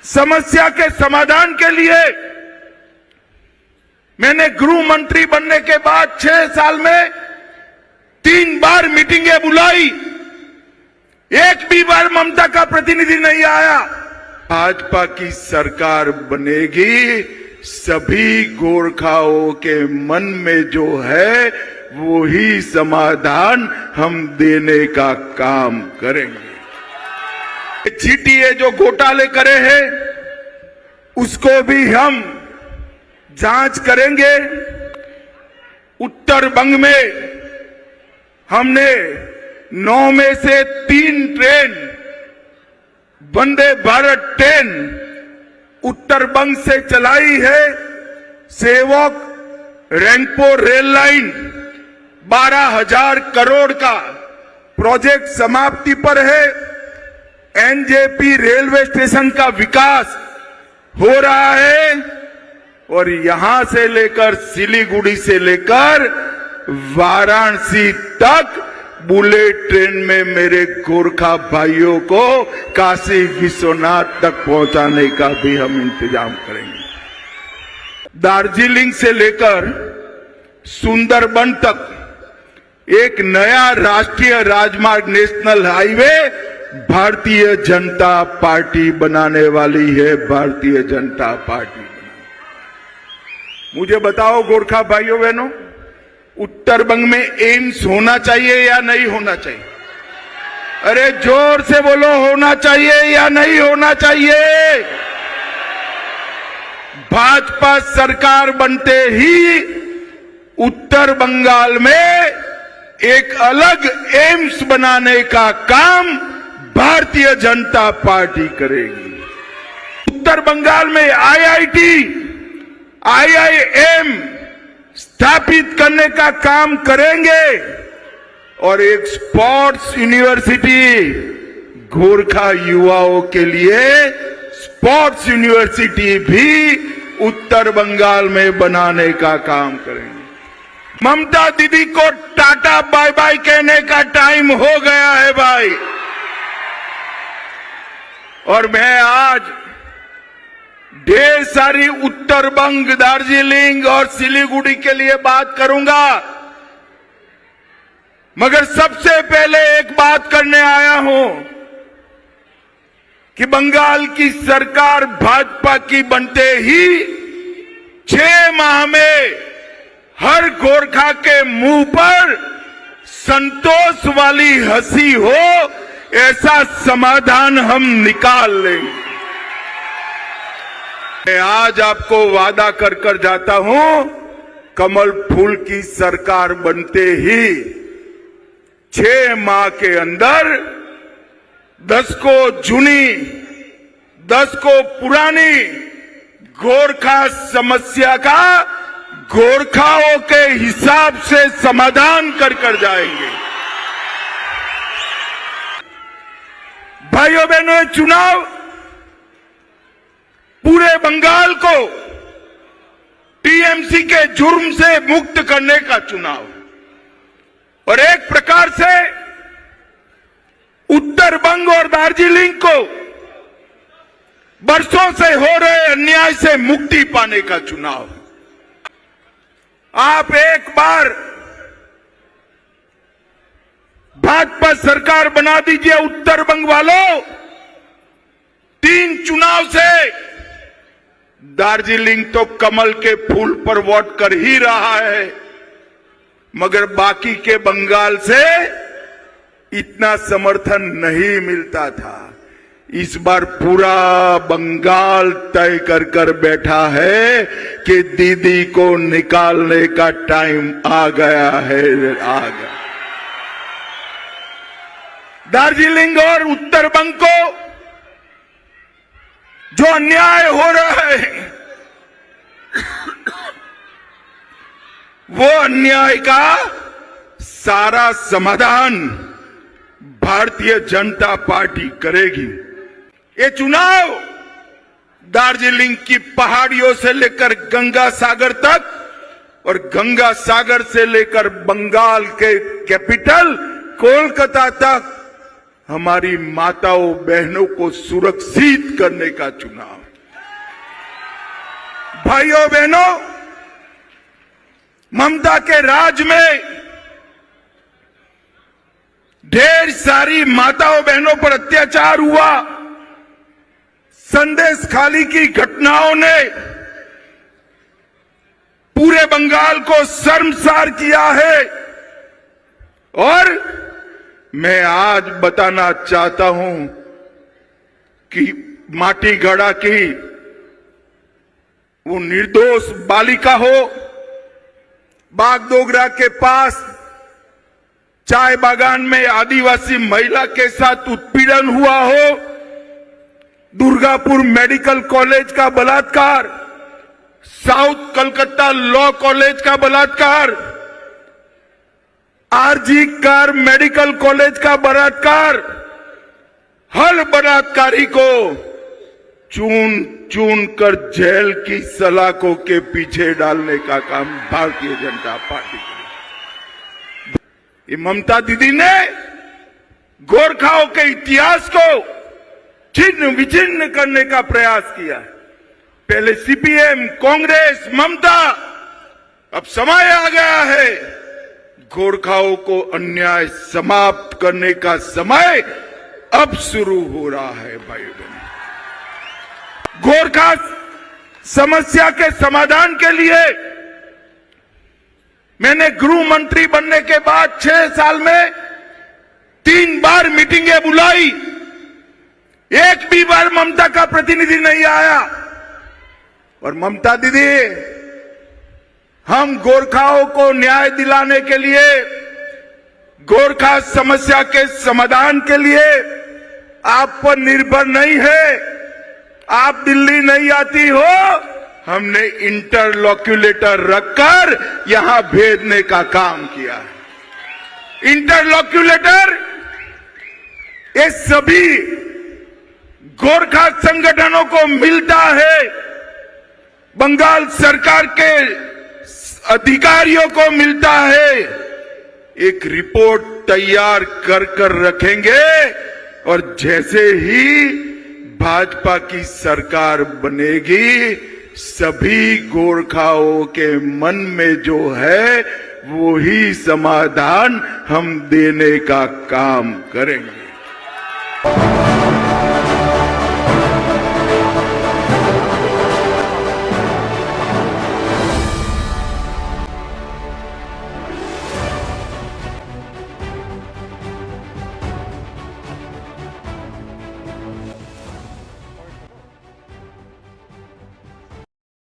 समस्या के समाधान के लिए मैंने गृह मंत्री बनने के बाद 6 साल में 3 बार मीटिंगें बुलाई, एक भी बार ममता का प्रतिनिधि नहीं आया। भाजपा की सरकार बनेगी, सभी गोरखाओं के मन में जो है वो ही समाधान हम देने का काम करेंगे। जीटीए जो घोटाले करे हैं उसको भी हम जांच करेंगे। उत्तर बंग में हमने 9 में से 3 ट्रेन वंदे भारत ट्रेन उत्तर बंग से चलाई है। सेवक रैंगपो रेल लाइन 12,000 करोड़ का प्रोजेक्ट समाप्ति पर है। एनजेपी रेलवे स्टेशन का विकास हो रहा है और यहां से लेकर सिलीगुड़ी से लेकर वाराणसी तक बुलेट ट्रेन में मेरे गोरखा भाइयों को काशी विश्वनाथ तक पहुंचाने का भी हम इंतजाम करेंगे। दार्जिलिंग से लेकर सुंदरबन तक एक नया राष्ट्रीय राजमार्ग national highway Bharatiya Janata party बनाने वाली है। भारतीय जनता पार्टी मुझे बताओ गोरखा भाइयों बहनों, उत्तर बंग में एम्स होना चाहिए या नहीं होना चाहिए? अरे जोर से बोलो, होना चाहिए या नहीं होना चाहिए? भाजपा सरकार बनते ही उत्तर बंगाल में एक अलग एम्स बनाने का काम भारतीय जनता पार्टी करेगी। उत्तर बंगाल में आईआईटी, आईआईएम स्थापित करने का काम करेंगे और एक स्पोर्ट्स यूनिवर्सिटी गोरखा युवाओं के लिए स्पोर्ट्स यूनिवर्सिटी भी उत्तर बंगाल में बनाने का काम करेंगे। ममता दीदी को टाटा बाय बाय कहने का टाइम हो गया है भाई। और मैं आज ढेर सारी उत्तर बंग, दार्जिलिंग और सिलीगुड़ी के लिए बात करूंगा, मगर सबसे पहले एक बात करने आया हूं कि बंगाल की सरकार भाजपा की बनते ही 6 माह में हर गोरखा के मुंह पर संतोष वाली हंसी हो, ऐसा समाधान हम निकाल लेंगे। मैं आज आपको वादा कर कर जाता हूं, कमल फूल की सरकार बनते ही 6 माह के अंदर 10 को जूनी 10 को पुरानी गोरखा समस्या का गोरखाओं के हिसाब से समाधान कर कर जाएंगे। भाइयों बहनों, चुनाव पूरे बंगाल को टीएमसी के जुर्म से मुक्त करने का चुनाव, और एक प्रकार से उत्तर बंग और दार्जिलिंग को बरसों से हो रहे अन्याय से मुक्ति पाने का चुनाव। आप एक बार भाजपा सरकार बना दीजिए उत्तर बंग वालों। 3 चुनाव से दार्जिलिंग तो कमल के फूल पर वोट कर ही रहा है, मगर बाकी के बंगाल से इतना समर्थन नहीं मिलता था। इस बार पूरा बंगाल तय कर कर बैठा है कि दीदी को निकालने का टाइम आ गया है, आ गया। दार्जिलिंग और उत्तर बंग को जो अन्याय हो रहा है, वो अन्याय का सारा समाधान भारतीय जनता पार्टी करेगी। ये चुनाव दार्जिलिंग की पहाड़ियों से लेकर गंगा सागर तक और गंगा सागर से लेकर बंगाल के कैपिटल कोलकाता तक हमारी माताओं बहनों को सुरक्षित करने का चुनाव। भाइयों बहनों, ममता के राज में ढेर सारी माताओं बहनों पर अत्याचार हुआ। संदेश खाली की घटनाओं ने पूरे बंगाल को शर्मसार किया है और मैं आज बताना चाहता हूं कि माटीगढ़ा की वो निर्दोष बालिका हो, बागडोगरा के पास चाय बागान में आदिवासी महिला के साथ उत्पीड़न हुआ हो, दुर्गापुर मेडिकल कॉलेज का बलात्कार, साउथ कलकत्ता लॉ कॉलेज का बलात्कार, आरजी कार मेडिकल कॉलेज का बलात्कार, हर बलात्कारी को चून चून कर जेल की सलाखों के पीछे डालने का काम भारतीय जनता पार्टी करेगी। ये ममता दीदी ने गोरखाओं के इतिहास को छिन्न विचिन्न करने का प्रयास किया है। पहले सीपीएम, कांग्रेस, ममता, अब समय आ गया है गोरखाओं को अन्याय समाप्त करने का समय अब शुरू हो रहा है। भाई बहन, गोरखा समस्या के समाधान के लिए मैंने गृह मंत्री बनने के बाद 6 साल में 3 बार मीटिंगें बुलाई, एक भी बार ममता का प्रतिनिधि नहीं आया। और ममता दीदी, हम गोरखाओं को न्याय दिलाने के लिए, गोरखा समस्या के समाधान के लिए आप पर निर्भर नहीं है। आप दिल्ली नहीं आती हो, हमने इंटरलॉक्यूलेटर रखकर यहां भेजने का काम किया है। इंटरलॉक्यूलेटर ये सभी गोरखा संगठनों को मिलता है, बंगाल सरकार के अधिकारियों को मिलता है। एक रिपोर्ट तैयार कर रखेंगे और जैसे ही भाजपा की सरकार बनेगी, सभी गोरखाओं के मन में जो है वो ही समाधान हम देने का काम करेंगे।